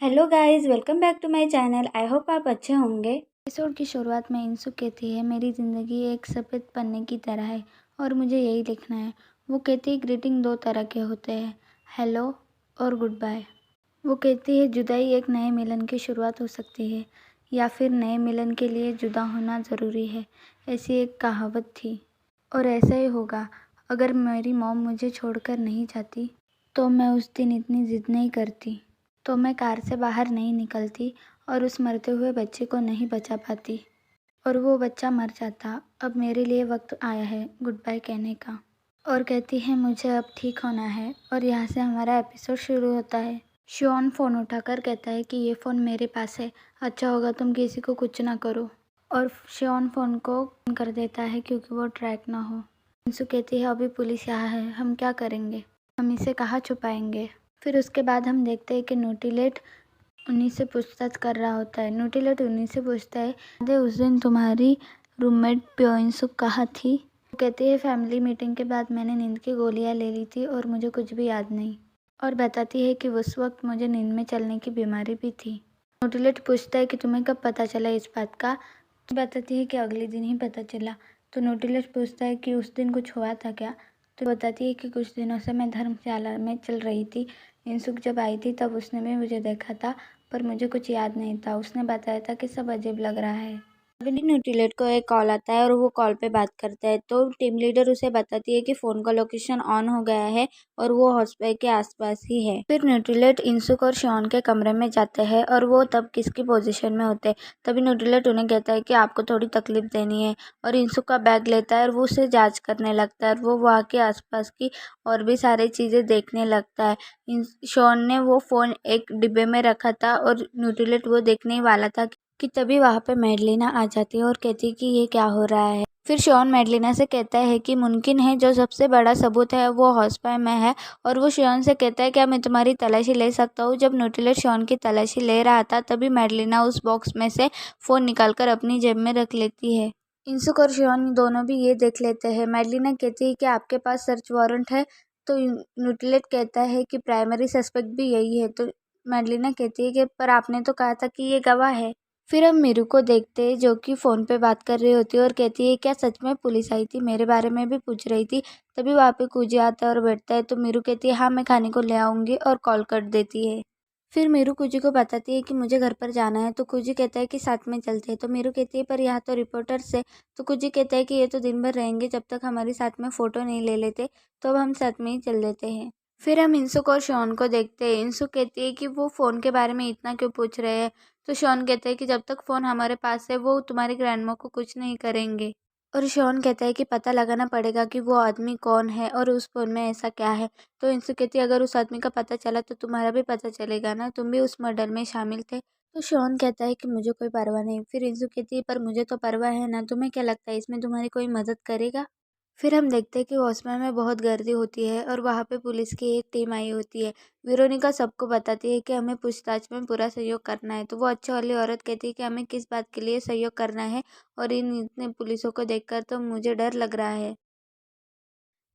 Hello guys, welcome back to my channel. I hope आप अच्छे होंगे। एपिसोड की शुरुआत में इंसु कहती है, मेरी ज़िंदगी एक सफ़ेद पन्ने की तरह है और मुझे यही लिखना है। वो कहती है ग्रीटिंग दो तरह के होते हैं, हेलो और गुड बाय। वो कहती है जुदाई एक नए मिलन की शुरुआत हो सकती है या फिर नए मिलन के लिए जुदा होना ज़रूरी है। ऐसी एक कहावत थी और ऐसा ही होगा। अगर मेरी मॉम मुझे छोड़कर नहीं जाती तो मैं उस दिन इतनी ज़िद नहीं करती, तो मैं कार से बाहर नहीं निकलती और उस मरते हुए बच्चे को नहीं बचा पाती और वो बच्चा मर जाता। अब मेरे लिए वक्त आया है गुड बाय कहने का। और कहती है मुझे अब ठीक होना है और यहाँ से हमारा एपिसोड शुरू होता है। शॉन फ़ोन उठाकर कहता है कि ये फ़ोन मेरे पास है, अच्छा होगा तुम किसी को कुछ ना करो। और शॉन फ़ोन को बंद कर देता है क्योंकि वो ट्रैक ना हो। इंसु कहती है अभी पुलिस यहाँ है, हम क्या करेंगे, हम इसे कहाँ छुपाएंगे। फिर उसके बाद हम देखते हैं कि न्यूटीलेट उन्हीं से पूछताछ कर रहा होता है। न्यूटीलेट उन्हीं से पूछता है, अरे उस दिन तुम्हारी रूममेट प्योइंसुक कहाँ थी। वो कहती है फैमिली मीटिंग के बाद मैंने नींद की गोलियां ले ली थी और मुझे कुछ भी याद नहीं। और बताती है कि उस वक्त मुझे नींद में चलने की बीमारी भी थी। न्यूटीलेट पूछता है कि तुम्हें कब पता चला इस बात का। तो बताती है कि अगले दिन ही पता चला। तो न्यूटीलेट पूछता है कि उस दिन कुछ हुआ था क्या। तो बताती है कि कुछ दिनों से मैं धर्मशाला में चल रही थी। इंसुक जब आई थी तब उसने भी मुझे देखा था, पर मुझे कुछ याद नहीं था। उसने बताया था कि सब अजीब लग रहा है। तभी न्यूटीलेट को एक कॉल आता है और वो कॉल पे बात करता है। तो टीम लीडर उसे बताती है कि फ़ोन का लोकेशन ऑन हो गया है और वो हॉस्पिटल के आसपास ही है। फिर न्यूटीलेट इंसुक और शॉन के कमरे में जाते हैं और वो तब किसकी पोजीशन में होते हैं। तभी न्यूटीलेट उन्हें कहता है कि आपको थोड़ी तकलीफ देनी है और इंसुक का बैग लेता है और वो उसे जाँच करने लगता है और वो वहाँ के आसपास की और भी सारी चीज़ें देखने लगता है। शॉन ने वो फ़ोन एक डिब्बे में रखा था और न्यूटीलेट वो देखने ही वाला था कि तभी वहाँ पे मैडलिना आ जाती है और कहती है कि ये क्या हो रहा है। फिर शॉन मैडलिना से कहता है कि मुमकिन है जो सबसे बड़ा सबूत है वो हॉस्पिटल में है। और वो शॉन से कहता है क्या मैं तुम्हारी तलाशी ले सकता हूँ। जब न्यूटीलेट शॉन की तलाशी ले रहा था तभी मैडलिना उस बॉक्स में से फ़ोन निकालकर अपनी जेब में रख लेती है। इंसुक और शॉन दोनों भी ये देख लेते हैं। मैडलिना कहती है कि आपके पास सर्च वारंट है। तो न्यूटीलेट कहता है कि प्राइमरी सस्पेक्ट भी यही है। तो मैडलिना कहती है कि पर आपने तो कहा था कि ये गवाह है। फिर हम मीरू को देखते हैं जो कि फ़ोन पे बात कर रही होती है और कहती है क्या सच में पुलिस आई थी, मेरे बारे में भी पूछ रही थी। तभी वहाँ पे कूजी आता है और बैठता है। तो मीरू कहती है हाँ मैं खाने को ले आऊँगी और कॉल कर देती है। फिर मीरू कूजी को बताती है कि मुझे घर पर जाना है। तो कूजी कहता है कि साथ में चलते हैं। तो मीरू कहती है पर यहाँ तो रिपोर्टर्स है। तो कूजी कहता है कि ये तो दिन भर रहेंगे जब तक हमारे साथ में फ़ोटो नहीं ले लेते, तो अब हम साथ में ही चल देते हैं। फिर हम इंसुक और शॉन को देखते हैं। इंसुक कहती है कि वो फ़ोन के बारे में इतना क्यों पूछ रहे हैं। तो शॉन कहता है कि जब तक फ़ोन हमारे पास है वो तुम्हारी ग्रैंडमा को कुछ नहीं करेंगे। और शॉन कहता है कि पता लगाना पड़ेगा कि वो आदमी कौन है और उस फ़ोन में ऐसा क्या है। तो इंसु कहती है अगर उस आदमी का पता चला तो तुम्हारा भी पता चलेगा ना, तुम भी उस मर्डर में शामिल थे। तो शॉन कहता है कि मुझे कोई परवाह नहीं। फिर इंसु कहती है पर मुझे तो परवाह है ना, तुम्हें क्या लगता है इसमें तुम्हारी कोई मदद करेगा। फिर हम देखते हैं कि हॉस्पिटल में बहुत गर्दी होती है और वहाँ पे पुलिस की एक टीम आई होती है। वेरोनिका सबको बताती है कि हमें पूछताछ में पूरा सहयोग करना है। तो वो अच्छे वाली औरत कहती है कि हमें किस बात के लिए सहयोग करना है और इन इतने पुलिसों को देखकर तो मुझे डर लग रहा है।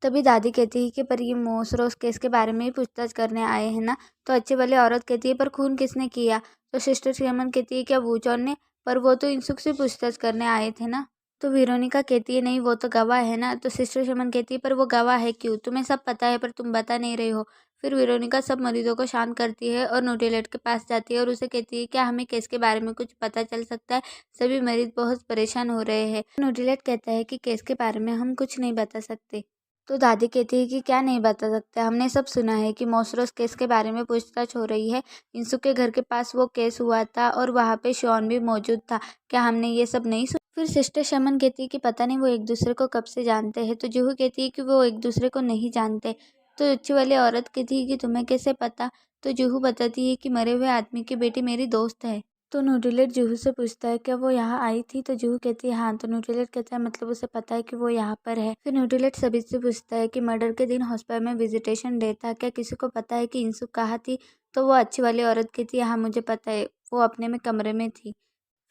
तभी दादी कहती है कि पर ये मोसरोस केस के बारे में ही पूछताछ करने आए हैं ना। तो अच्छी वाली औरत कहती है पर खून किसने किया। तो सिस्टर श्रीमन कहती है क्या वूचौन ने, पर वो तो इंसुक से पूछताछ करने आए थे ना। तो वेरोनिका कहती है नहीं वो तो गवाह है ना। तो सिस्टर श्रीमन कहती है पर वो गवाह है क्यों, तुम्हें सब पता है पर तुम बता नहीं रहे हो। फिर वेरोनिका सब मरीजों को शांत करती है और न्यूटीलेट के पास जाती है और उसे कहती है क्या हमें केस के बारे में कुछ पता चल सकता है, सभी मरीज बहुत परेशान हो रहे हैं। न्यूटीलेट कहता है कि केस के बारे में हम कुछ नहीं बता सकते। तो दादी कहती है कि क्या नहीं बता सकते, हमने सब सुना है कि मोसरोस केस के बारे में पूछताछ हो रही है। इंसु के घर के पास वो केस हुआ था और वहाँ पे शॉन भी मौजूद था, क्या हमने ये सब नहीं सुना। फिर सिस्टर शमन कहती है कि पता नहीं वो एक दूसरे को कब से जानते हैं। तो जूहू कहती है कि वो एक दूसरे को नहीं जानते। तो अच्छी वाली औरत कहती है कि तुम्हें कैसे पता। तो जूहू बताती है कि मरे हुए आदमी की बेटी मेरी दोस्त है। तो न्यूटीलेट जूहू से पूछता है क्या वो यहाँ आई थी। तो जूहू कहती है हाँ। तो न्यूटीलेट कहता है मतलब उसे पता है कि वो यहाँ पर है। फिर न्यूटीलेट सभी से पूछता है कि मर्डर के दिन हॉस्पिटल में विजिटेशन डे था, क्या किसी को पता है कि इंसु कहाँ थी। तो वो अच्छी वाली औरत कहती है हाँ मुझे पता है, वो अपने में कमरे में थी।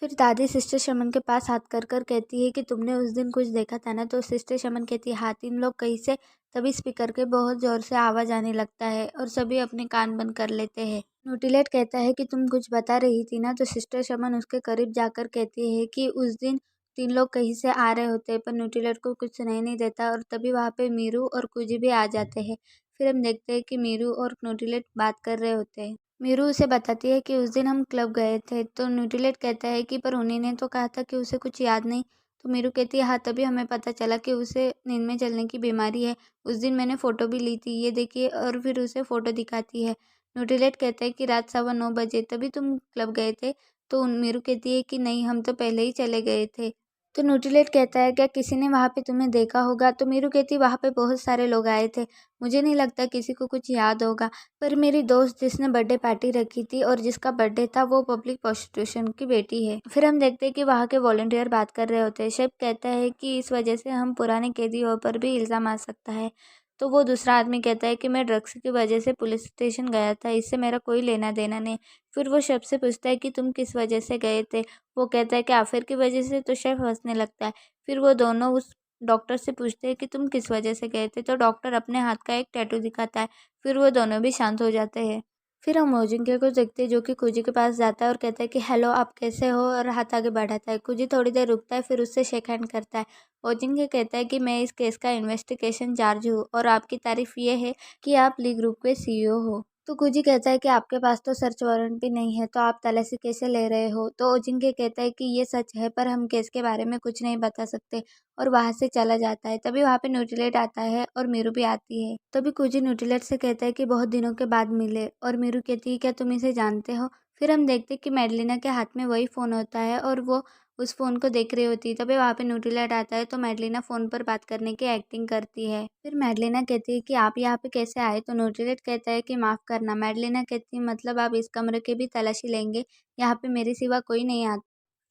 फिर दादी सिस्टर शमन के पास हाथ कर कर कहती है कि तुमने उस दिन कुछ देखा था ना। तो सिस्टर शमन कहती है हाँ, 3 लोग कहीं से। तभी स्पीकर के बहुत ज़ोर से आवाज़ आने लगता है और सभी अपने कान बंद कर लेते हैं। न्यूटीलेट कहता है कि तुम कुछ बता रही थी ना, तो सिस्टर शमन उसके करीब जाकर कहती है कि उस दिन 3 लोग कहीं से आ रहे होते हैं, पर न्यूटीलेट को कुछ सुनाई नहीं देता और तभी वहाँ पे मीरू और कुजी भी आ जाते हैं। फिर हम देखते हैं कि मीरू और न्यूटीलेट बात कर रहे होते हैं। मीरू उसे बताती है कि उस दिन हम क्लब गए थे, तो न्यूटीलेट कहता है कि पर उन्हीं ने तो कहा था कि उसे कुछ याद नहीं। तो मीरू कहती है हाँ, तभी हमें पता चला कि उसे नींद में चलने की बीमारी है। उस दिन मैंने फ़ोटो भी ली थी, ये देखिए, और फिर उसे फ़ोटो दिखाती है। न्यूटीलेट कहता है कि रात 9:15 बजे तभी तुम क्लब गए थे। तो मीरू कहती है कि नहीं, हम तो पहले ही चले गए थे। तो न्यूटीलेट कहता है क्या किसी ने वहाँ पे तुम्हें देखा होगा? तो मीरू कहती है वहाँ पे बहुत सारे लोग आए थे, मुझे नहीं लगता किसी को कुछ याद होगा, पर मेरी दोस्त जिसने बर्थडे पार्टी रखी थी और जिसका बर्थडे था वो पब्लिक प्रोस्टिट्यूशन की बेटी है। फिर हम देखते हैं कि वहाँ के वॉलंटियर बात कर रहे होते हैं। शेफ कहता है कि इस वजह से हम पुराने कैदियों पर भी इल्ज़ाम आ सकता है। तो वो दूसरा आदमी कहता है कि मैं ड्रग्स की वजह से पुलिस स्टेशन गया था, इससे मेरा कोई लेना देना नहीं। फिर वो शेफ से पूछता है कि तुम किस वजह से गए थे? वो कहता है कि आफिर की वजह से। तो शेफ हंसने लगता है। फिर वो दोनों उस डॉक्टर से पूछते हैं कि तुम किस वजह से गए थे? तो डॉक्टर अपने हाथ का एक टैटू दिखाता है। फिर वो दोनों भी शांत हो जाते हैं। फिर हम ओजिंके को देखते हैं जो कि कुजी के पास जाता है और कहता है कि हेलो, आप कैसे हो, और हाथ आगे बढ़ाता है। कुजी थोड़ी देर रुकता है, फिर उससे शेक हैंड करता है। ओजिंके कहता है कि मैं इस केस का इन्वेस्टिगेशन चार्ज हूँ और आपकी तारीफ ये है कि आप ली ग्रुप के सीईओ हो। तो कुजी कहता है कि आपके पास तो सर्च वारंट भी नहीं है, तो आप तलाशी कैसे ले रहे हो? तो ओजिंके कहता है कि ये सच है, पर हम केस के बारे में कुछ नहीं बता सकते, और वहाँ से चला जाता है। तभी वहाँ पे न्यूटीलेट आता है और मीरू भी आती है। तभी कुजी न्यूटीलेट से कहता है कि बहुत दिनों के बाद मिले, और मीरू कहती है क्या तुम इसे जानते हो? फिर हम देखते हैं कि मैडलिना के हाथ में वही फ़ोन होता है और वो उस फ़ोन को देख रही होती है। तभी वहाँ पे न्यूटीलेट आता है, तो मैडलिना फ़ोन पर बात करने की एक्टिंग करती है। फिर मैडलिना कहती है कि आप यहाँ पे कैसे आए? तो न्यूटीलेट कहता है कि माफ़ करना। मैडलिना कहती है मतलब आप इस कमरे की भी तलाशी लेंगे? यहाँ पे मेरे सिवा कोई नहीं आता।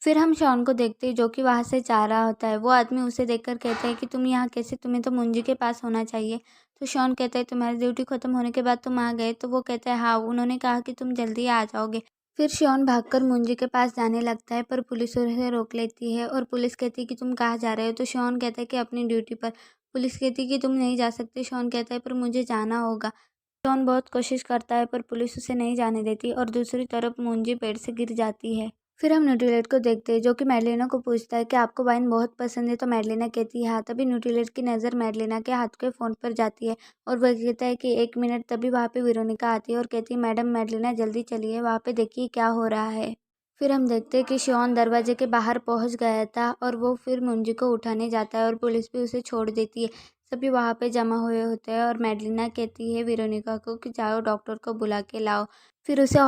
फिर हम शॉन को देखते हैं जो कि वहाँ से जा रहा होता है। वो आदमी उसे देखकर कहता है कि तुम यहाँ कैसे? तुम्हें तो मुंजी के पास होना चाहिए। तो शॉन कहता है तुम्हारी ड्यूटी खत्म होने के बाद तुम आ गए? तो वो कहता है हाँ, उन्होंने कहा कि तुम जल्दी आ जाओगे। फिर शॉन भागकर मुंजी के पास जाने लगता है, पर पुलिस उसे रोक लेती है और पुलिस कहती है कि तुम कहाँ जा रहे हो? तो शॉन कहता है कि अपनी ड्यूटी पर। पुलिस कहती है कि तुम नहीं जा सकते। शॉन कहता है पर मुझे जाना होगा। शॉन बहुत कोशिश करता है, पर पुलिस उसे नहीं जाने देती और दूसरी तरफ मुंजी पेड़ से गिर जाती है। फिर हम न्यूटीलेट को देखते हैं जो कि मैडलिना को पूछता है कि आपको वाइन बहुत पसंद है? तो मैडलिना कहती है हाँ। तभी न्यूटीलेट की नज़र मैडलिना के हाथ के फ़ोन पर जाती है और वह कहता है कि 1 मिनट। तभी वहाँ पे वेरोनिका आती है और कहती है मैडम, मैडलिना जल्दी चलिए, वहाँ पे देखिए क्या हो रहा है। फिर हम देखते हैं कि शॉन दरवाजे के बाहर पहुंच गया था और वो फिर मुंजी को उठाने जाता है और पुलिस भी उसे छोड़ देती है। सभी वहाँ पे जमा हुए होते हैं और मैडलिना कहती है वेरोनिका को कि जाओ डॉक्टर को बुला के लाओ। फिर उसे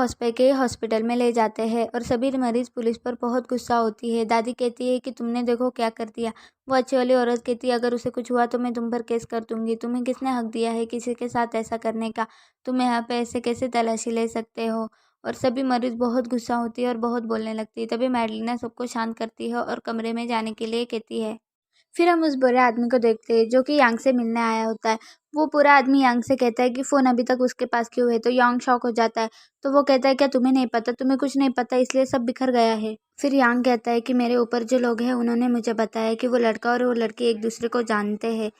हॉस्पिटल में ले जाते हैं और सभी मरीज पुलिस पर बहुत गुस्सा होती है। दादी कहती है कि तुमने देखो क्या कर दिया। वो अच्छी वाली औरत कहती है अगर उसे कुछ हुआ तो मैं तुम पर केस कर दूंगी। तुम्हें किसने हक दिया है किसी के साथ ऐसा करने का? तुम यहाँ पे ऐसे कैसे तलाशी ले सकते हो? और सभी मरीज बहुत गुस्सा होती है और बहुत बोलने लगती है। तभी मैडलिना सबको शांत करती है और कमरे में जाने के लिए कहती है। फिर हम उस बुरे आदमी को देखते हैं जो कि यांग से मिलने आया होता है। वो पूरा आदमी यांग से कहता है कि फ़ोन अभी तक उसके पास क्यों है? तो यांग शॉक हो जाता है। तो वो कहता है क्या तुम्हें नहीं पता? तुम्हें कुछ नहीं पता इसलिए सब बिखर गया है। फिर यांग कहता है कि मेरे ऊपर जो लोग हैं उन्होंने मुझे बताया कि वो लड़का और वो लड़की एक दूसरे को जानते हैं।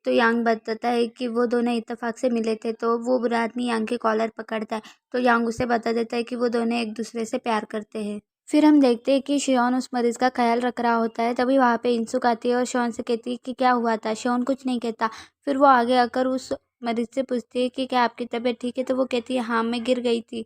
तो यांग बताता है कि वो दोनों इत्तेफाक से मिले थे। तो वो बुरा आदमी यांग की कॉलर पकड़ता है। तो यांग उसे बता देता है कि वो दोनों एक दूसरे से प्यार करते हैं। फिर हम देखते हैं कि शॉन उस मरीज़ का ख्याल रख रहा होता है। तभी वहाँ पे इंसुक आती है और शॉन से कहती है कि क्या हुआ था? शॉन कुछ नहीं कहता। फिर वो आगे आकर उस मरीज़ से पूछती है कि क्या आपकी तबीयत ठीक है? तो वो कहती है हाँ, मैं गिर गई थी।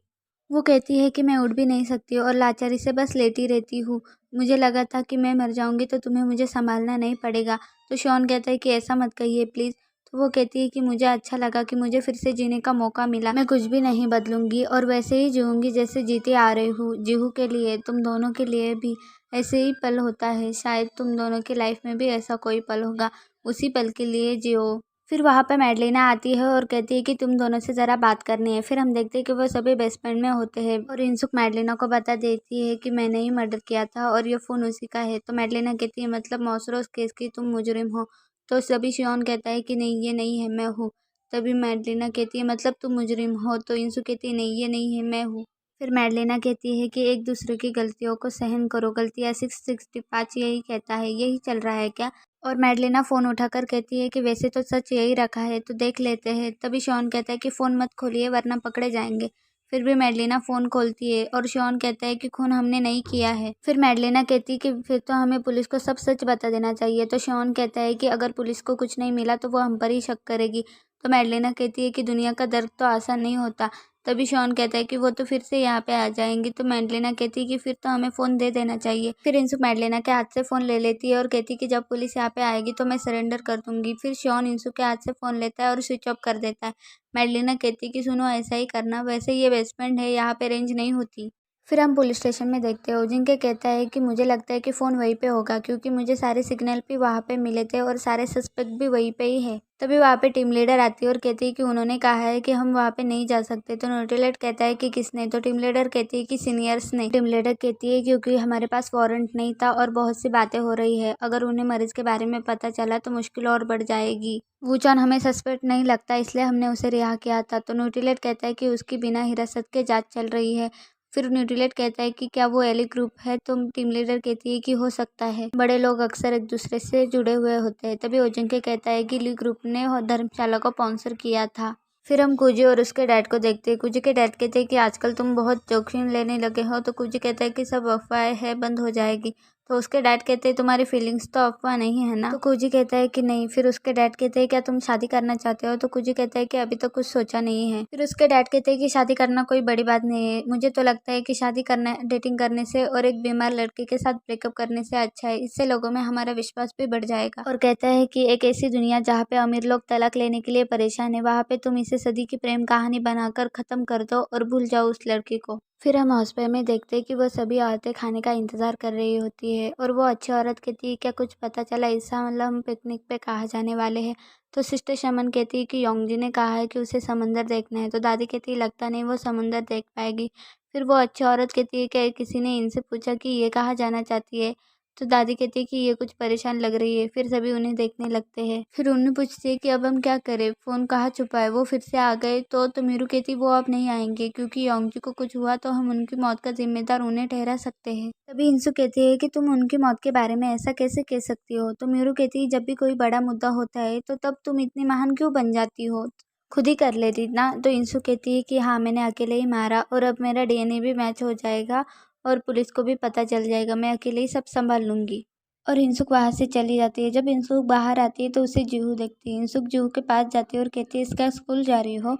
वो कहती है कि मैं उठ भी नहीं सकती और लाचारी से बस लेटी रहती हूँ। मुझे लगा था कि मैं मर जाऊँगी तो तुम्हें मुझे संभालना नहीं पड़ेगा। तो शॉन कहता है कि ऐसा मत कहिए प्लीज़। तो वो कहती है कि मुझे अच्छा लगा कि मुझे फिर से जीने का मौका मिला। मैं कुछ भी नहीं बदलूंगी और वैसे ही जीऊँगी जैसे जीते आ रही हूँ। जीहू के लिए, तुम दोनों के लिए भी ऐसे ही पल होता है। शायद तुम दोनों की लाइफ में भी ऐसा कोई पल होगा। उसी पल के लिए जियो। फिर वहाँ पे मैडलिना आती है और कहती है कि तुम दोनों से ज़रा बात करनी है। फिर हम देखते हैं कि वो सभी बेस्ट फ्रेंड में होते हैं और इंसुक मैडलिना को बता देती है कि मैंने ही मर्डर किया था और ये फ़ोन उसी का है। तो मैडलिना कहती है मतलब मौसरोस केस की तुम मुजरिम हो? तो सभी शियोन कहता है कि नहीं, ये नहीं है, मैं हूँ। तभी मैडलिना कहती है मतलब तुम मुजरिम हो? तो इंसु कहती है नहीं, ये नहीं है, मैं हूँ। फिर मैडलिना कहती है कि एक दूसरे की गलतियों को सहन करो। गलतियाँ 665 यही कहता है, यही चल रहा है क्या? और मैडलिना फ़ोन उठाकर कहती है कि वैसे तो सच यही रखा है, तो देख लेते हैं। तभी शॉन कहता है कि फ़ोन मत खोलिए वरना पकड़े जाएंगे। फिर भी मैडलिना फ़ोन खोलती है और शॉन कहता है कि खून हमने नहीं किया है। फिर मैडलिना कहती है कि फिर तो हमें पुलिस को सब सच बता देना चाहिए। तो शॉन कहता है कि अगर पुलिस को कुछ नहीं मिला तो वो हम पर ही शक करेगी। तो मैडलिना कहती है कि दुनिया का दर्द तो आसान नहीं होता। तभी शॉन कहता है कि वो तो फिर से यहाँ पे आ जाएंगी। तो मैडलिना कहती है कि फिर तो हमें फ़ोन दे देना चाहिए। फिर इंसु मैडलिना के हाथ से फ़ोन ले लेती है और कहती है कि जब पुलिस यहाँ पे आएगी तो मैं सरेंडर कर दूंगी। फिर शॉन इंसु के हाथ से फ़ोन लेता है और स्विच ऑफ कर देता है। मैडलिना कहती है कि सुनो, ऐसा ही करना, वैसे ये बेसमेंट है, यहाँ पे रेंज नहीं होती। फिर हम पुलिस स्टेशन में देखते हैं। जिनके कहता है कि मुझे लगता है कि फ़ोन वहीं पे होगा क्योंकि मुझे सारे सिग्नल भी वहाँ पे मिले थे और सारे सस्पेक्ट भी वहीं पे ही है। तभी वहाँ पे टीम लीडर आती है और कहती है कि उन्होंने कहा है कि हम वहाँ पे नहीं जा सकते। तो न्यूट्रीलाइट कहता है कि किसने? तो टीम लीडर कहती है कि सीनियर्स ने। टीम लीडर कहती है क्योंकि हमारे पास वारंट नहीं था और बहुत सी बातें हो रही है, अगर उन्हें मरीज के बारे में पता चला तो मुश्किल और बढ़ जाएगी। वूचॉन हमें सस्पेक्ट नहीं लगता, इसलिए हमने उसे रिहा किया था। तो न्यूट्रीलाइट कहता है कि उसकी बिना हिरासत के जांच चल रही है। फिर न्यूट्रीलाइट कहता है कि क्या वो एली ग्रुप है? तो टीम लीडर कहती है कि हो सकता है, बड़े लोग अक्सर एक दूसरे से जुड़े हुए होते हैं। तभी ओजिंके कहता है कि ली ग्रुप ने धर्मशाला को स्पॉन्सर किया था। फिर हम कुजी और उसके डैड को देखते हैं। कुजी के डैड कहते हैं कि आजकल तुम बहुत जोखिम लेने लगे हो। तो कुजी कहता है कि सब अफवाह है, बंद हो जाएगी। तो उसके डैड कहते हैं तुम्हारी फीलिंग्स तो अफवाह नहीं है ना? तो कुजी कहता है कि नहीं। फिर उसके डैड कहते हैं क्या तुम शादी करना चाहते हो? तो कुजी कहता है कि अभी तो कुछ सोचा नहीं है। फिर उसके डैड कहते हैं कि शादी करना कोई बड़ी बात नहीं है, मुझे तो लगता है कि शादी करना डेटिंग करने से और एक बीमार लड़के के साथ ब्रेकअप करने से अच्छा है, इससे लोगों में हमारा विश्वास भी बढ़ जाएगा। और कहता है कि एक ऐसी दुनिया जहाँ पे अमीर लोग तलाक लेने के लिए परेशान है, वहाँ पे तुम इसे सदी की प्रेम कहानी बनाकर खत्म कर दो और भूल जाओ उस लड़के को। फिर हम हॉस्पिटल में देखते हैं कि वो सभी औरतें खाने का इंतजार कर रही होती है और वो अच्छी औरत कहती है क्या कुछ पता चला? इसका मतलब हम पिकनिक पे कहाँ जाने वाले हैं? तो सिस्टर शमन कहती है कि योंगजी ने कहा है कि उसे समंदर देखना है। तो दादी कहती है लगता नहीं वो समंदर देख पाएगी। फिर वो अच्छी औरत कहती है कि किसी ने इनसे पूछा कि ये कहाँ जाना चाहती है? तो दादी कहती है कि ये कुछ परेशान लग रही है। फिर सभी उन्हें देखने लगते हैं। फिर उन्हें पूछती है कि अब हम क्या करें, फ़ोन कहाँ छुपा है? वो फिर से आ गए। तो मीरू कहती वो अब नहीं आएंगे क्योंकि योंगजी को कुछ हुआ तो हम उनकी मौत का जिम्मेदार उन्हें ठहरा सकते हैं। तभी इंसु कहती है कि तुम उनकी मौत के बारे में ऐसा कैसे कह सकती हो? तो मीरू कहती है जब भी कोई बड़ा मुद्दा होता है तो तब तुम इतनी महान क्यों बन जाती हो? खुद ही कर लेती ना। तो इंसु कहती है कि हाँ, मैंने अकेले ही मारा और अब मेरा डीएनए भी मैच हो जाएगा और पुलिस को भी पता चल जाएगा, मैं अकेले ही सब संभाल लूंगी। और इंसुक वहाँ से चली जाती है। जब इंसुक बाहर आती है तो उसे जूहू देखती है। इंसुक जूहू के पास जाती है और कहती है इसका स्कूल जा रही हो?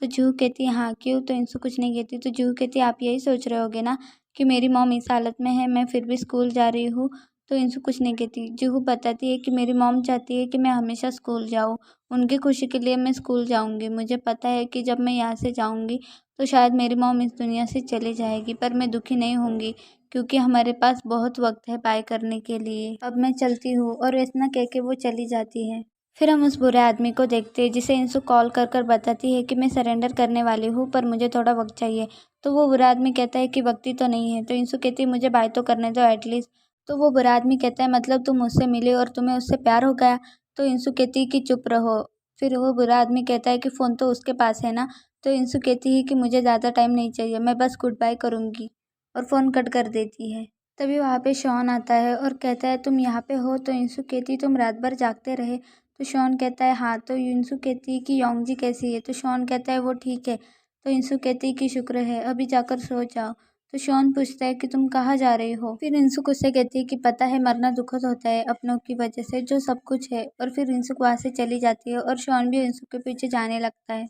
तो जूहू कहती है हाँ, क्यों? तो इंसुक कुछ नहीं कहती। तो जूहू कहती है आप यही सोच रहे होगे ना कि मेरी मॉम इस हालत में है, मैं फिर भी स्कूल जा रही हूँ? तो इंसुक कुछ नहीं कहती। जूहू बताती है कि मेरी मॉम चाहती है कि मैं हमेशा स्कूल जाऊँ, उनकी खुशी के लिए मैं स्कूल जाऊँगी। मुझे पता है कि जब मैं यहाँ से जाऊँगी तो शायद मेरी मॉम इस दुनिया से चली जाएगी, पर मैं दुखी नहीं होंगी क्योंकि हमारे पास बहुत वक्त है बाय करने के लिए। अब मैं चलती हूँ। और इतना कह के वो चली जाती है। फिर हम उस बुरे आदमी को देखते हैं जिसे इंसु कॉल कर कर बताती है कि मैं सरेंडर करने वाली हूँ पर मुझे थोड़ा वक्त चाहिए। तो वो बुरा आदमी कहता है कि वक्त ही तो नहीं है। तो इंसु कहती है मुझे बाय तो करने दो एटलीस्ट। तो वो बुरा आदमी कहता है मतलब तुम मुझसे मिली और तुम्हें उससे प्यार हो गया? तो इंसु कहती है कि चुप रहो। फिर वो बुरा आदमी कहता है कि फ़ोन तो उसके पास है ना? तो इंसु कहती है कि मुझे ज़्यादा टाइम नहीं चाहिए, मैं बस गुड बाय करूँगी, और फ़ोन कट कर देती है। तभी वहाँ पे शॉन आता है और कहता है तुम यहाँ पे हो? तो इंसु कहती तुम रात भर जागते रहे? तो शॉन कहता है हाँ। तो इंसु कहती है कि योंगजी कैसी है? तो शॉन कहता है वो ठीक है। तो इंसु कहती है कि शुक्र है, अभी जाकर सो जाओ। तो शॉन पूछता है कि तुम कहाँ जा रही हो? फिर इंसुक उससे कहती है कि पता है मरना दुखद होता है अपनों की वजह से जो सब कुछ है। और फिर इंसुक वहाँ से चली जाती है और शॉन भी इंसुक के पीछे जाने लगता है।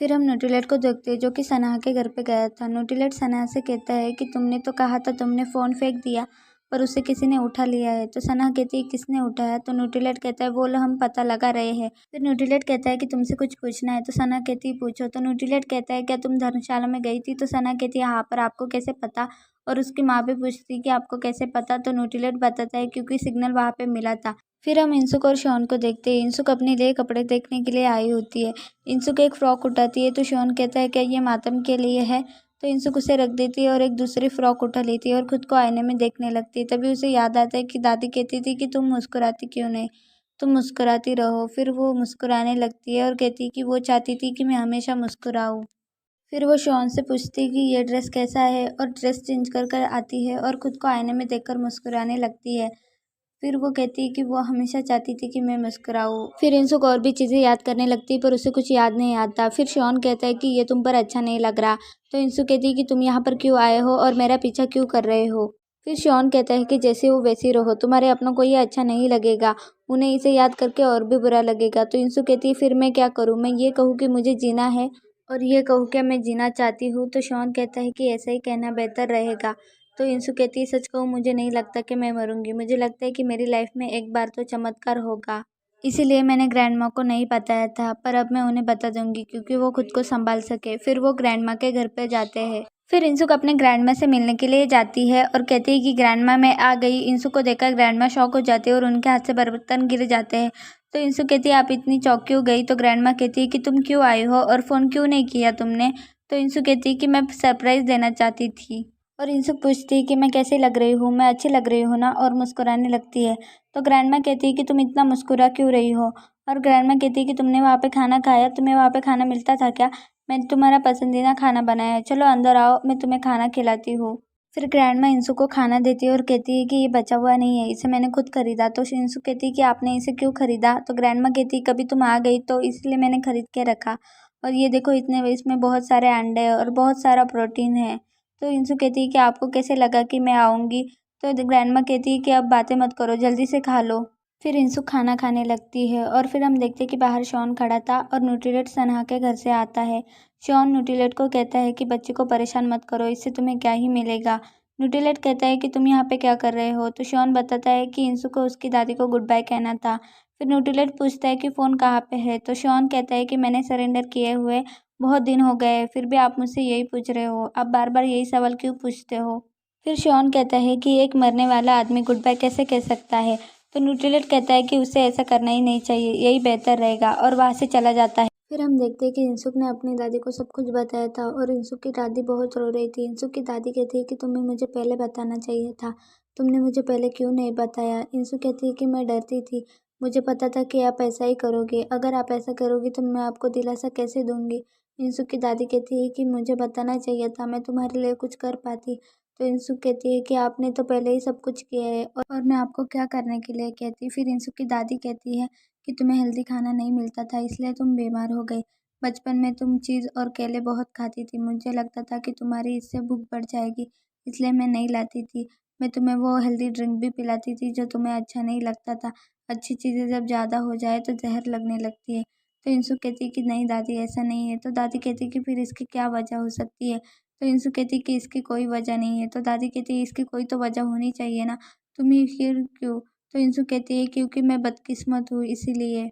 फिर हम न्यूट्रीलाइट को देखते हैं जो कि सनाह के घर पे गया था। न्यूट्रीलाइट सनाह से कहता है कि तुमने तो कहा था तुमने फ़ोन फेंक दिया पर उसे किसी ने उठा लिया है। तो सनाह कहती है किसने उठाया? तो न्यूट्रीलाइट कहता है वो लो हम पता लगा रहे हैं। फिर न्यूट्रीलाइट कहता है कि तुमसे कुछ पूछना है। तो सनाह कहती है पूछो। तो न्यूट्रीलाइट कहता है क्या तुम धर्मशाला में गई थी? तो सनाह कहती है हाँ, पर आपको कैसे पता? और उसकी माँ भी पूछती है कि आपको कैसे पता? तो न्यूट्रीलाइट बताता है क्योंकि सिग्नल वहाँ पे मिला था। फिर हम इंसुक और शॉन को देखते हैं। इंसुक अपने लिए कपड़े देखने के लिए आई होती है। इंसुक एक फ़्रॉक उठाती है तो शॉन कहता है क्या ये मातम के लिए है? तो इंसुक उसे रख देती है और एक दूसरी फ़्रॉक उठा लेती है और खुद को आईने में देखने लगती है। तभी उसे याद आता है कि दादी कहती थी कि तुम मुस्कुराती क्यों नहीं, तुम मुस्कुराती रहो। फिर वो मुस्कुराने लगती है और कहती है कि वो चाहती थी कि मैं हमेशा मुस्कुराऊँ। फिर वो शॉन से पूछती है कि ये ड्रेस कैसा है और ड्रेस चेंज कर कर आती है और खुद को आईने में देखकर मुस्कुराने लगती है। फिर वो कहती है कि वो हमेशा चाहती थी कि मैं मुस्कुराऊँ। फिर इंसुक और भी चीज़ें याद करने लगती है पर उसे कुछ याद नहीं आता। फिर शॉन कहता है कि ये तुम पर अच्छा नहीं लग रहा। तो इंसुक कहती है कि तुम यहाँ पर क्यों आए हो और मेरा पीछा क्यों कर रहे हो। फिर शॉन कहता है कि जैसे हो वैसे रहो, तुम्हारे अपनों को ये अच्छा नहीं लगेगा, उन्हें इसे याद करके और भी बुरा लगेगा। तो इंसुक कहती है फिर मैं क्या करूँ, मैं ये कहूँ कि मुझे जीना है और ये कहूँ कि मैं जीना चाहती हूँ। तो शॉन कहता है कि ऐसा ही कहना बेहतर रहेगा। तो इंसु कहती है सच कहूँ मुझे नहीं लगता कि मैं मरूंगी, मुझे लगता है कि मेरी लाइफ में एक बार तो चमत्कार होगा, इसीलिए मैंने ग्रैंडमा को नहीं बताया था, पर अब मैं उन्हें बता दूंगी क्योंकि वो खुद को संभाल सके। फिर वो ग्रैंडमा के घर पे जाते हैं। फिर इंसुक अपने ग्रैंडमा से मिलने के लिए जाती है और कहती है कि ग्रैंडमा मैं आ गई। इंसुक को देखकर ग्रैंडमा शॉक हो जाती है और उनके हाथ से बर्तन गिर जाते हैं। तो इंसुक कहती है आप इतनी चौंक क्यों गई। तो ग्रैंडमा कहती है कि तुम क्यों आई हो और फ़ोन क्यों नहीं किया तुमने। तो इंसुक कहती है कि मैं सरप्राइज़ देना चाहती थी। और इंसुक पूछती है कि मैं कैसी लग रही हूँ, मैं अच्छी लग रही हूँ ना, और मुस्कुराने लगती है। तो ग्रैंडमा कहती है कि तुम इतना मुस्कुरा क्यों रही हो। और ग्रैंडमा कहती है कि तुमने वहाँ पे खाना खाया, तुम्हें वहाँ पे खाना मिलता था क्या, मैंने तुम्हारा पसंदीदा खाना बनाया है, चलो अंदर आओ मैं तुम्हें खाना खिलाती हूँ। फिर ग्रैंडमा इंसुक को खाना देती है और कहती है कि ये बचा हुआ नहीं है, इसे मैंने खुद खरीदा। तो इंसुक कहती है कि आपने इसे क्यों खरीदा। तो ग्रैंडमा कहती है कभी तुम आ गई तो इसलिए मैंने खरीद के रखा, और ये देखो इतने इसमें बहुत सारे अंडे और बहुत सारा प्रोटीन है। तो इंसु कहती है कि आपको कैसे लगा कि मैं आऊँगी। तो ग्रैंडमा कहती है कि अब बातें मत करो, जल्दी से खा लो। फिर इंसु खाना खाने लगती है और फिर हम देखते हैं कि बाहर शॉन खड़ा था और न्यूट्रीलेट सनहा के घर से आता है। शॉन न्यूट्रीलेट को कहता है कि बच्चे को परेशान मत करो, इससे तुम्हें क्या ही मिलेगा। न्यूट्रीलेट कहता है कि तुम यहाँ पे क्या कर रहे हो। तो शॉन बताता है कि इंसु को उसकी दादी को गुड बाय कहना था। फिर न्यूट्रीलेट पूछता है कि फ़ोन कहाँ पे है। तो शॉन कहता है कि मैंने सरेंडर किए हुए बहुत दिन हो गए, फिर भी आप मुझसे यही पूछ रहे हो, आप बार बार यही सवाल क्यों पूछते हो। फिर शॉन कहता है कि एक मरने वाला आदमी गुड बाय कैसे कह सकता है। तो न्यूट्रीलेट कहता है कि उसे ऐसा करना ही नहीं चाहिए, यही बेहतर रहेगा, और वहाँ से चला जाता है। फिर हम देखते हैं कि इंसुक ने अपनी दादी को सब कुछ बताया था और इंसुक की दादी बहुत रो रही थी। इंसुक की दादी कहती है कि तुम्हें मुझे पहले बताना चाहिए था, तुमने मुझे पहले क्यों नहीं बताया। इंसुक कहती है कि मैं डरती थी, मुझे पता था कि आप ऐसा ही करोगे, अगर आप ऐसा करोगी तो मैं आपको दिलासा कैसे दूंगी। इंसुक की दादी कहती है कि मुझे बताना चाहिए था, मैं तुम्हारे लिए कुछ कर पाती। तो इंसुक कहती है कि आपने तो पहले ही सब कुछ किया है और मैं आपको क्या करने के लिए कहती। फिर इंसुक की दादी कहती है कि तुम्हें हेल्दी खाना नहीं मिलता था इसलिए तुम बीमार हो गई। बचपन में तुम चीज़ और केले बहुत खाती थी, मुझे लगता था कि तुम्हारी इससे भूख बढ़ जाएगी, इसलिए मैं नहीं लाती थी। मैं तुम्हें वो हेल्दी ड्रिंक भी पिलाती थी जो तुम्हें अच्छा नहीं लगता था। अच्छी चीज़ें जब ज़्यादा हो जाए तो जहर लगने लगती है। तो इंसु कहती है कि नहीं दादी ऐसा नहीं है। तो दादी कहती है कि फिर इसकी क्या वजह हो सकती है। तो इंसु कहती है कि इसकी कोई वजह नहीं है। तो दादी कहती है इसकी कोई तो वजह होनी चाहिए ना, तुम ही फिर क्यों। तो इंसु कहती है क्योंकि मैं बदकिस्मत हूँ इसीलिए।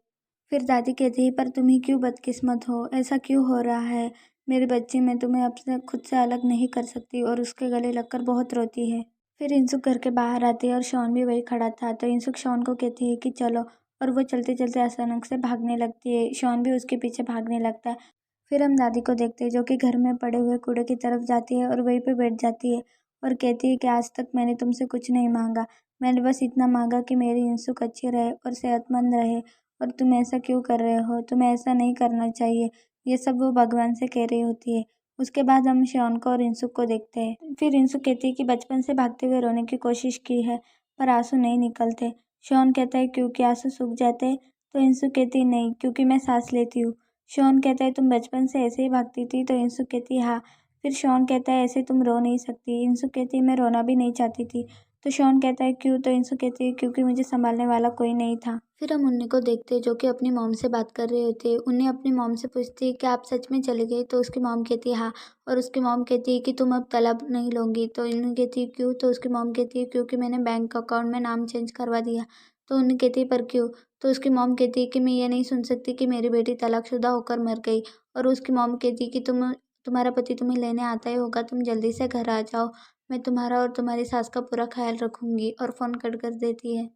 फिर दादी कहती है पर तुम ही क्यों बदकिस्मत हो, ऐसा क्यों हो रहा है। मेरे बच्चे, मैं तुम्हें अपने खुद से अलग नहीं कर सकती। और उसके गले लगकर बहुत रोती है। फिर इंसुक घर के बाहर आती है और शॉन भी वही खड़ा था। तो इंसुक शॉन को कहती है कि चलो, और वो चलते चलते अचानक से भागने लगती है। शॉन भी उसके पीछे भागने लगता है। फिर हम दादी को देखते हैं जो कि घर में पड़े हुए कूड़े की तरफ जाती है और वहीं पे बैठ जाती है और कहती है कि आज तक मैंने तुमसे कुछ नहीं मांगा, मैंने बस इतना मांगा कि मेरी इंसुक अच्छी रहे और सेहतमंद रहे, और तुम ऐसा क्यों कर रहे हो, तुम्हें ऐसा नहीं करना चाहिए। ये सब वो भगवान से कह रही होती है। उसके बाद हम शॉन को और इंसुक को देखते हैं। फिर इंसुक कहती है कि बचपन से भागते हुए रोने की कोशिश की है पर आंसू नहीं निकलते। शॉन कहता है क्योंकि आंसू सूख जाते। तो इंसुक कहती नहीं, क्योंकि मैं सांस लेती हूँ। शॉन कहता है तुम बचपन से ऐसे ही भागती थी। तो इंसुक कहती है हाँ। फिर शॉन कहता है ऐसे तुम रो नहीं सकती। इंसुक कहती है मैं रोना भी नहीं चाहती थी। तो शॉन कहता है क्यों। तो इंसुक कहती है क्योंकि मुझे संभालने वाला कोई नहीं था। फिर हम उन्नी को देखते हैं जो कि अपनी मॉम से बात कर रहे होते हैं। उन्हें अपनी मॉम से पूछती है कि आप सच में चले गए। तो उसकी मॉम कहती है हाँ। और उसकी मॉम कहती है कि तुम अब तलब नहीं लोगी। तो उन्नी कहती है क्यों। तो उसकी मॉम कहती है क्योंकि मैंने बैंक अकाउंट में नाम चेंज करवा दिया। तो उन्नी कहती है पर क्यों। तो उसकी मॉम कहती है कि मैं ये नहीं सुन सकती कि मेरी बेटी तलाकशुदा होकर मर गई। और उसकी मॉम कहती है कि तुम्हारा पति तुम्हें लेने आता ही होगा, तुम जल्दी से घर आ जाओ, मैं तुम्हारा और तुम्हारी सास का पूरा ख्याल रखूंगी। और फ़ोन कट कर देती है।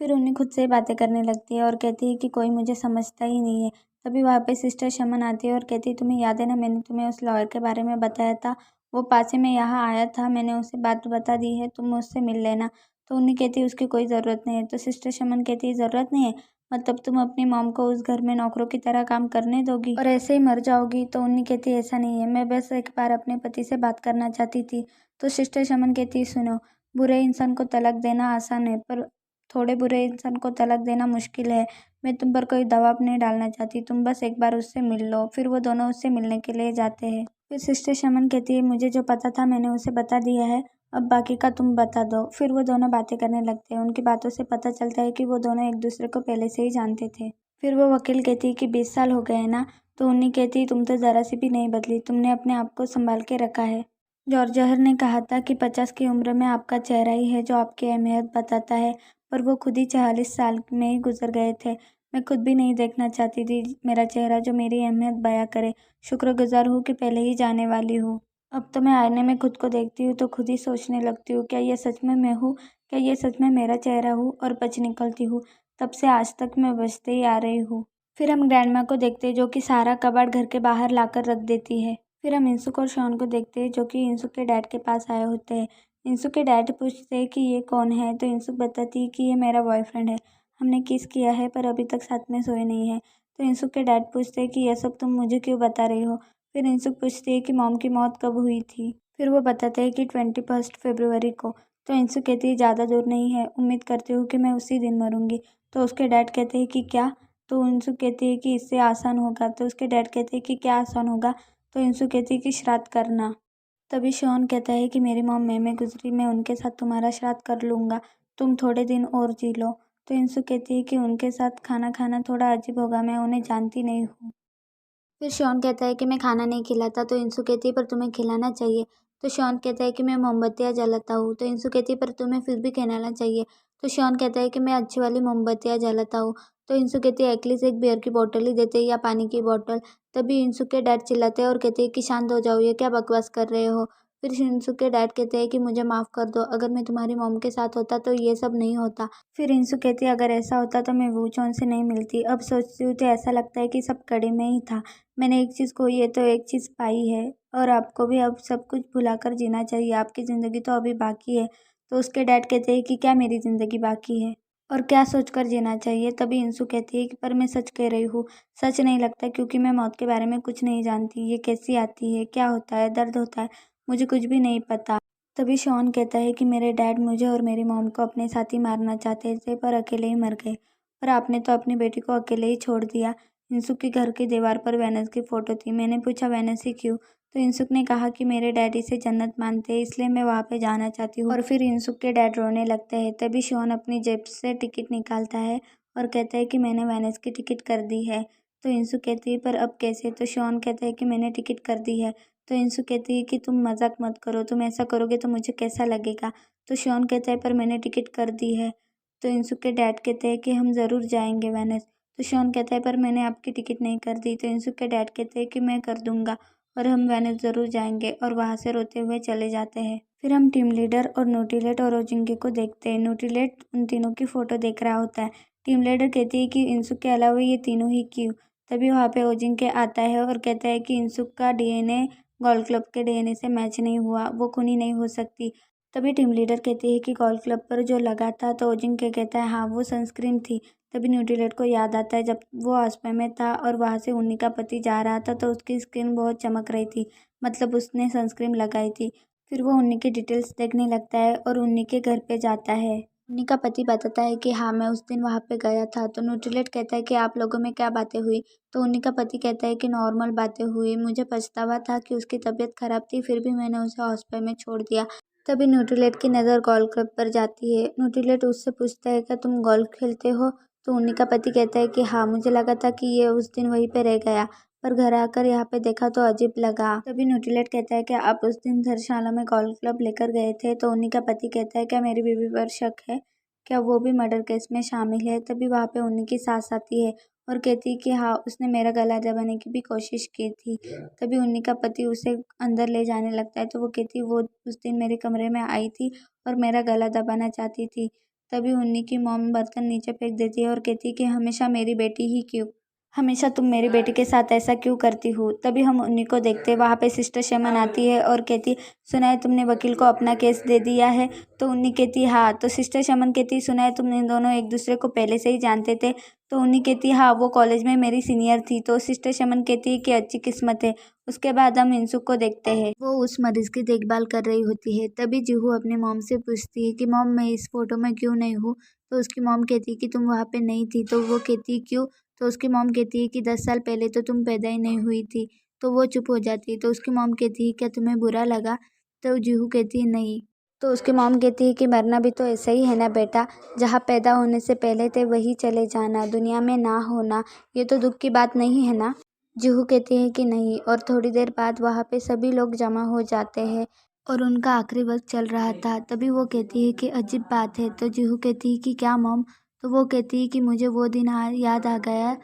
फिर उन्हें खुद से ही बातें करने लगती है और कहती है कि कोई मुझे समझता ही नहीं है। तभी वहाँ पे सिस्टर शमन आती है और कहती है तुम्हें याद है ना, मैंने तुम्हें उस लॉयर के बारे में बताया था, वो पास ही में यहाँ आया था, मैंने उसे बात बता दी है, तुम उससे मिल लेना। तो उन्हें कहती है उसकी कोई ज़रूरत नहीं है। तो सिस्टर शमन कहती है ज़रूरत नहीं है, मतलब तुम अपनी मॉम को उस घर में नौकरों की तरह काम करने दोगी और ऐसे ही मर जाओगी। तो उन्हें कहती है ऐसा नहीं है, मैं बस एक बार अपने पति से बात करना चाहती थी। तो सिस्टर शमन कहती है सुनो, बुरे इंसान को तलाक देना आसान है पर थोड़े बुरे इंसान को तलाक देना मुश्किल है। मैं तुम पर कोई दबाव नहीं डालना चाहती, तुम बस एक बार उससे मिल लो। फिर वो दोनों उससे मिलने के लिए जाते हैं। फिर सिस्टर शमन कहती है, मुझे जो पता था मैंने उसे बता दिया है, अब बाकी का तुम बता दो। फिर वो दोनों बातें करने लगते हैं। उनकी बातों से पता चलता है कि वो दोनों एक दूसरे को पहले से ही जानते थे। फिर वो वकील कहती है कि 20 साल हो गए हैं ना। तो उन्हीं कहती है, तुम तो ज़रा सी भी नहीं बदली, तुमने अपने आप को संभाल के रखा है। जॉर्ज जहर ने कहा था कि 50 की उम्र में आपका चेहरा ही है जो आपकी अहमियत बताता है, पर वो खुद ही 40 साल में ही गुजर गए थे। मैं खुद भी नहीं देखना चाहती थी मेरा चेहरा जो मेरी अहमियत बयां करे। शुक्रगुजार हूँ कि पहले ही जाने वाली हूँ। अब तो मैं आईने में खुद को देखती हूँ तो खुद ही सोचने लगती हूँ, क्या ये सच में मैं हूँ? क्या ये सच में मेरा चेहरा हूँ? और बच निकलती हूँ। तब से आज तक मैं बचते ही आ रही हूँ। फिर हम ग्रैंडमा को देखते हैं जो कि सारा कबाड़ घर के बाहर लाकर रख देती है। फिर हम इंसुक और शॉन को देखते हैं जो कि इंसुक के डैड के पास आए होते हैं। इंसुक के डैड पूछते हैं कि ये कौन है, तो इंसुक बताती है कि ये मेरा बॉयफ्रेंड है। हमने किस किया है पर अभी तक साथ में सोए नहीं है। तो इंसुक के डैड पूछते हैं कि यह सब तुम मुझे क्यों बता रही हो। फिर इंसुक पूछती है कि मॉम की मौत कब हुई थी। फिर वो बताते हैं कि 21 फरवरी को। तो इंसुक कहती है, ज़्यादा दूर नहीं है, उम्मीद करती हूँ कि मैं उसी दिन मरूंगी। तो उसके डैड कहते हैं कि क्या? तो इंसुक कहती है कि इससे आसान होगा। तो उसके डैड कहते हैं कि क्या आसान होगा? तो इंसु कहती है कि श्राद्ध करना। तभी शॉन कहता है कि मेरी मॉम में गुजरी, मैं उनके साथ तुम्हारा श्राद्ध कर लूँगा, तुम थोड़े दिन और जी लो। तो इंसु कहती है कि उनके साथ खाना खाना थोड़ा अजीब होगा, मैं उन्हें जानती नहीं हूँ। फिर शॉन कहता है कि मैं खाना नहीं खिलाता। तो इंसु कहती है, पर तुम्हें खिलाना चाहिए। तो शॉन कहता है कि मैं मोमबत्तियाँ जलाता हूँ। तो इंसु कहती है, पर तुम्हें फिर भी खिलाना चाहिए। तो शॉन कहता है कि मैं अच्छी वाली मोमबत्तियाँ जलाता हूँ। तो इंसु कहती है, एटलीस्ट एक बियर की बोतल ही देते या पानी की बोतल। तभी इंसु के डैड चिल्लाते हैं और कहते हैं कि शांत हो जाओ, ये क्या बकवास कर रहे हो। फिर इंसु के डैड कहते हैं कि मुझे माफ़ कर दो, अगर मैं तुम्हारी मॉम के साथ होता तो ये सब नहीं होता। फिर इंसु कहती है, अगर ऐसा होता तो मैं वो चौन से नहीं मिलती। अब सोचती हूँ तो ऐसा लगता है कि सब कड़े में ही था। मैंने एक चीज़ खोई है तो एक चीज़ पाई है, और आपको भी अब सब कुछ भुलाकर जीना चाहिए, आपकी ज़िंदगी तो अभी बाकी है। तो उसके डैड कहते हैं कि क्या मेरी ज़िंदगी बाकी है और क्या सोचकर जीना चाहिए। तभी इंसु कहती है कि पर मैं सच कह रही हूँ, सच नहीं लगता क्योंकि मैं मौत के बारे में कुछ नहीं जानती। ये कैसी आती है, क्या होता है, दर्द होता है, मुझे कुछ भी नहीं पता। तभी शॉन कहता है कि मेरे डैड मुझे और मेरी मॉम को अपने साथ ही मारना चाहते थे पर अकेले ही मर गए, पर आपने तो अपनी बेटी को अकेले ही छोड़ दिया। इंसुक के घर की दीवार पर वेनस की फ़ोटो थी। मैंने पूछा, वेनस ही क्यों? तो इंसुक ने कहा कि मेरे डैडी से जन्नत मानते हैं, इसलिए मैं वहाँ पे जाना चाहती हूँ। और फिर इंसुक के डैड रोने लगते हैं। तभी शॉन अपनी जेब से टिकट निकालता है और कहता है कि मैंने वेनस की टिकट कर दी है। तो इंसुक कहती है, पर अब कैसे? तो शॉन कहता है कि मैंने टिकट कर दी है। तो इंसुक कहती है कि तुम मजाक मत करो, तुम ऐसा करोगे तो मुझे कैसा लगेगा। तो शॉन कहता है, पर मैंने टिकट कर दी है। तो इंसुक के डैड कहते हैं कि हम ज़रूर जाएंगे वेनस। तो शॉन कहता है, पर मैंने आपकी टिकट नहीं कर दी। तो इंसुक के डैड कहते हैं कि मैं कर दूंगा और हम वेनिस ज़रूर जाएंगे, और वहाँ से रोते हुए चले जाते हैं। फिर हम टीम लीडर और न्यूट्रीलेट और ओजिंके को देखते हैं। न्यूट्रीलेट उन तीनों की फ़ोटो देख रहा होता है। टीम लीडर कहती है कि इंसुक के अलावा ये तीनों ही क्यों। तभी वहाँ पे ओजिंके आता है और कहता है कि इंसुक का डीएनए गोल्फ क्लब के डीएनए से मैच नहीं हुआ, वो खूनी नहीं हो सकती। तभी टीम लीडर कहती है कि गोल्फ क्लब पर जो लगा था। तो ओजिंके कहता है, हाँ वो सनस्क्रीन थी। तभी न्यूट्रीलेट को याद आता है जब वो हॉस्पिटल में था और वहाँ से उन्नी का पति जा रहा था तो उसकी स्किन बहुत चमक रही थी, मतलब उसने सनस्क्रीन लगाई थी। फिर वो उन्नी की डिटेल्स देखने लगता है और उन्नी के घर पे जाता है। उन्नी का पति बताता है कि हाँ मैं उस दिन वहाँ पे गया था। तो न्यूट्रीलेट कहता है कि आप लोगों में क्या बातें हुई। तो उन्नी का पति कहता है कि नॉर्मल बातें हुई, मुझे पछतावा था कि उसकी तबीयत खराब थी, फिर भी मैंने उसे हॉस्पिटल में छोड़ दिया। तभी न्यूट्रीलेट की नज़र गोल्फ क्लब पर जाती है। न्यूट्रीलेट उससे पूछता है, क्या तुम गोल्फ खेलते हो? तो उन्हीं का पति कहता है कि हाँ, मुझे लगा था कि ये उस दिन वहीं पे रह गया, पर घर आकर यहाँ पे देखा तो अजीब लगा। तभी न्यूट्रीलेट कहता है कि आप उस दिन धर्मशाला में गोल्फ क्लब लेकर गए थे। तो उन्हीं का पति कहता है, क्या मेरी बीवी पर शक है? क्या वो भी मर्डर केस में शामिल है? तभी वहाँ पे उन्हीं की सास आती है और कहती है कि हाँ, उसने मेरा गला दबाने की भी कोशिश की थी। तभी उन्हीं का पति उसे अंदर ले जाने लगता है। तो वो कहती, वो उस दिन मेरे कमरे में आई थी और मेरा गला दबाना चाहती थी। तभी उन्नी की मॉम बर्तन नीचे फेंक देती है और कहती है कि हमेशा मेरी बेटी ही क्यों, हमेशा तुम मेरी बेटी के साथ ऐसा क्यों करती हो। तभी हम उन्हीं को देखते वहाँ पे सिस्टर शमन आती है और कहती सुना है तुमने वकील को अपना केस दे दिया है। तो उन्हीं कहती हाँ। तो सिस्टर शमन कहती सुना है तुम इन दोनों एक दूसरे को पहले से ही जानते थे। तो उन्हीं कहती हाँ वो कॉलेज में मेरी सीनियर थी। तो सिस्टर शमन कहती है कि अच्छी किस्मत है। उसके बाद हम इंसुक को देखते हैं वो उस मरीज की देखभाल कर रही होती है। तभी जूहू अपनी मॉम से पूछती है कि मॉम मैं इस फोटो में क्यों नहीं हूँ। तो उसकी मॉम कहती है कि तुम वहाँ पे नहीं थी। तो वो कहती है क्यों। तो उसकी मॉम कहती है कि 10 साल पहले तो तुम पैदा ही नहीं हुई थी। तो वो चुप हो जाती है। तो उसकी मॉम कहती है क्या तुम्हें बुरा लगा। तो जूहू कहती है नहीं। तो उसकी मॉम कहती है कि मरना भी तो ऐसा ही है ना बेटा। जहाँ पैदा होने से पहले थे वही चले जाना, दुनिया में ना होना ये तो दुख की बात नहीं है ना। जूहू कहती है कि नहीं। और थोड़ी देर बाद वहाँ पे सभी लोग जमा हो जाते हैं और उनका आखिरी वक्त चल रहा था। तभी वो कहती है कि अजीब बात है। तो जूहू कहती है कि क्या मॉम। तो वो कहती है कि मुझे वो दिन याद आ गया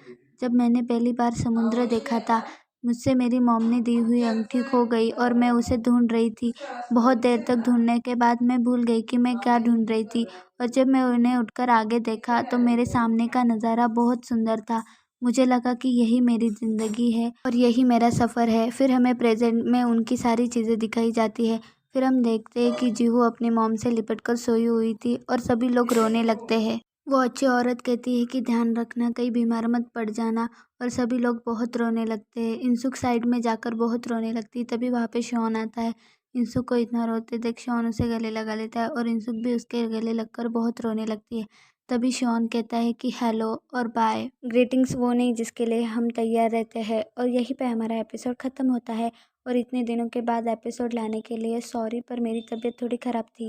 जब मैंने पहली बार समुद्र देखा था। मुझसे मेरी मॉम ने दी हुई अंगूठी खो गई और मैं उसे ढूंढ रही थी। बहुत देर तक ढूंढने के बाद मैं भूल गई कि मैं क्या ढूंढ रही थी। और जब मैं उन्हें उठकर आगे देखा तो मेरे सामने का नज़ारा बहुत सुंदर था। मुझे लगा कि यही मेरी ज़िंदगी है और यही मेरा सफ़र है। फिर हमें प्रेजेंट में उनकी सारी चीज़ें दिखाई जाती है। फिर हम देखते हैं कि जूहू अपनी मॉम से लिपटकर सोई हुई थी और सभी लोग रोने लगते हैं। वो अच्छी औरत कहती है कि ध्यान रखना कहीं बीमार मत पड़ जाना। और सभी लोग बहुत रोने लगते हैं। इंसुक साइड में जाकर बहुत रोने लगती है। तभी वहाँ पे शॉन आता है। इंसुक को इतना रोते देख शॉन उसे गले लगा लेता है और इंसुक भी उसके गले लगकर बहुत रोने लगती है। तभी शॉन कहता है कि हेलो और बाय। ग्रीटिंग्स वो नहीं जिसके लिए हम तैयार रहते हैं। और यहीं पे हमारा एपिसोड ख़त्म होता है। और इतने दिनों के बाद एपिसोड लाने के लिए सॉरी, पर मेरी तबीयत थोड़ी ख़राब थी।